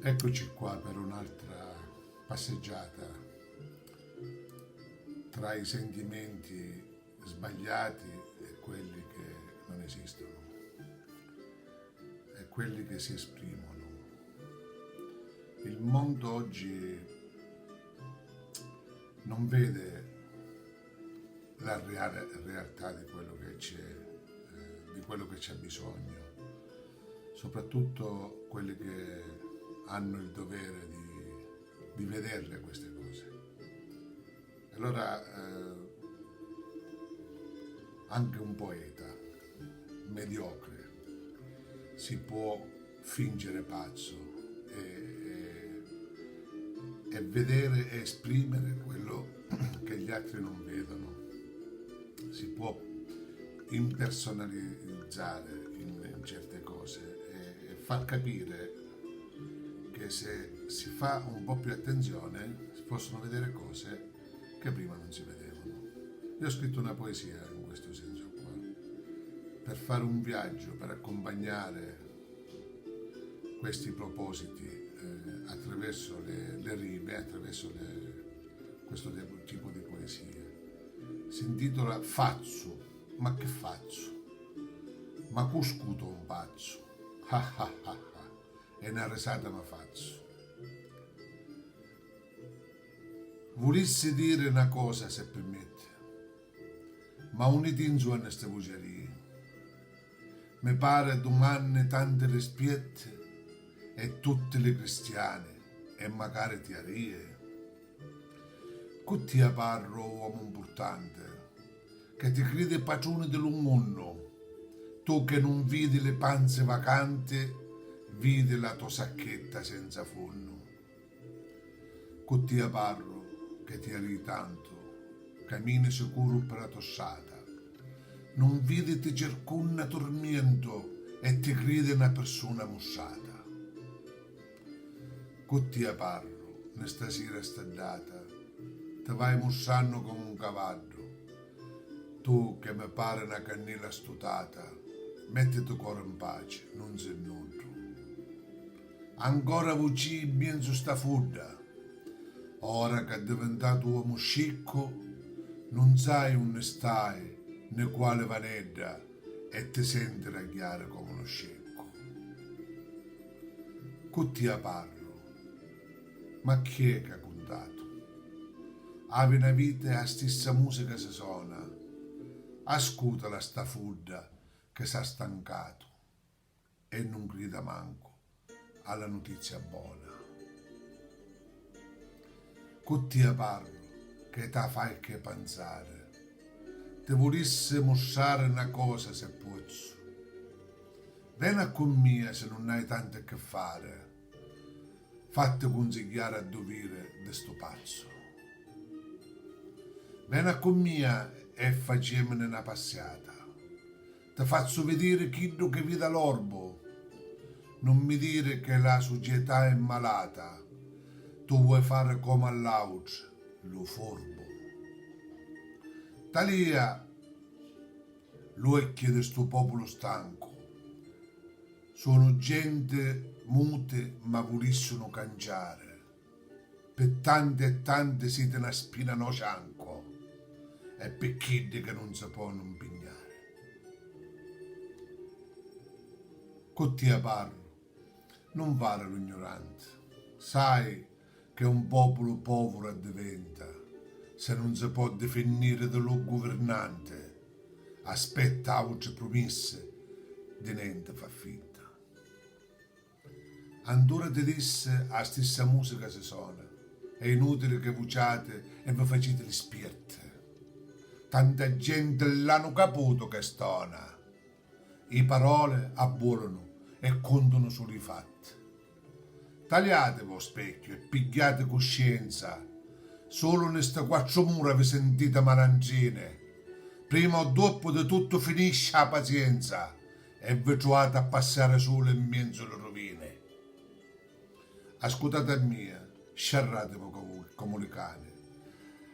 Eccoci qua per un'altra passeggiata tra i sentimenti sbagliati e quelli che non esistono e quelli che si esprimono. Il mondo oggi non vede la realtà di quello che c'è, di quello che c'è bisogno, soprattutto quelli che hanno il dovere di vederle queste cose. Allora anche un poeta mediocre si può fingere pazzo e vedere e esprimere quello che gli altri non vedono. Si può impersonalizzare in certe cose e far capire che se si fa un po' più attenzione si possono vedere cose che prima non si vedevano. Io ho scritto una poesia in questo senso qua, per fare un viaggio, per accompagnare questi propositi attraverso le rime, attraverso questo tipo di poesie. Si intitola Fazzo, ma che faccio? Ma cuscuto un pazzo. Ah ah ah ah. È una risata ma faccio. Volessi dire una cosa se permette, ma uniti in su a queste vocerie. Mi pare domani tante respiette e tutte le cristiane e magari tiarie. Cutti a parro uomo importante, che ti crede padrone del mondo, tu che non vedi le panze vacanti, vidi la tua sacchetta senza fondo. Cutti a parro, che ti arri tanto, cammini sicuro per la tossata, non vedi ti circonna tormento e ti crede una persona mussata. Cutti a parro, nesta sera stendata, ti vai mussando come un cavallo. Tu che mi pare una cannella stutata, metti tuo cuore in pace, non sei nudo. Ancora vuci bien su sta fudda, ora che è diventato uomo scicco, non sai un stai né quale vanedda e ti senti ragliare come uno scicco. Cutti a parlo, ma chi è che ha contato? Ave una vita e la stessa musica si suona. Ascolta la sta fudda che s'ha stancato e non grida manco alla notizia buona. Cutti a parlo che ta fai che pensare. Ti volesse mostrare una cosa se pozzo. Vieni con mia se non hai tanto a che fare. Fatti consigliare a dovere di sto pazzo. Vieni con mia e facciamone una passata. Ti faccio vedere chi che vita l'orbo. Non mi dire che la società è malata. Tu vuoi fare come all'altro, lo furbo. Talia, l'occhio di sto popolo stanco. Sono gente mute ma volissero cangiare. Per tante e tante siete una spina no cianco e per chi che non si può non pigliare. Cotti a parlo, non fare l'ignorante. Sai che un popolo povero diventa se non si può definire dello governante. Aspetta altre promesse di niente fa finta. Ancora ti disse la stessa musica si suona. È inutile che vuciate e vi facete le spierte. Tanta gente l'hanno caputo che stona. I parole abbuolano e contano solo i fatti. Tagliatevi lo specchio e pigliate coscienza. Solo in queste quattro mura vi sentite malandrine. Prima o dopo di tutto finisce la pazienza e vi trovate a passare solo in mezzo alle rovine. Ascoltate mia, sciarratevi come le cane.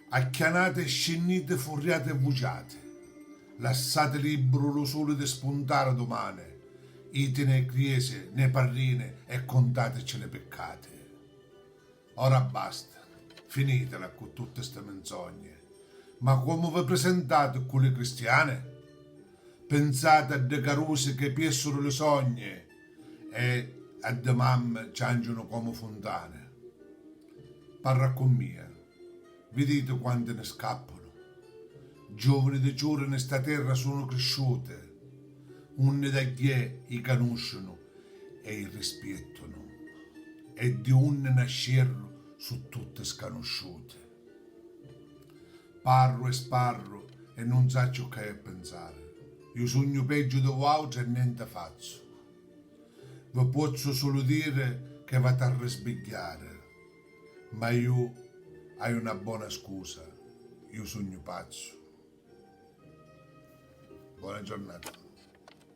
Acchianate e scennite, furriate e vuciate. Lasciate libero lo sole di spuntare domani, ite ne chiese, ne parrine e contateci le peccati. Ora basta, finitela con tutte queste menzogne. Ma come vi presentate con le cristiane? Pensate a de caruse che piessero le sogne e a de mamme ciangiano come fontane. Parla con mia, vedete quante ne scappano. Giovani di giuro in sta terra sono cresciute, unne da chi i conoscono e i rispettano, e di unne nascerono su tutte sconosciute. Parlo e sparro e non so che pensare. Io sogno peggio di voi e niente faccio. Vi posso solo dire che vado a risvegliare, ma io hai una buona scusa. Io sogno pazzo. Buona giornata.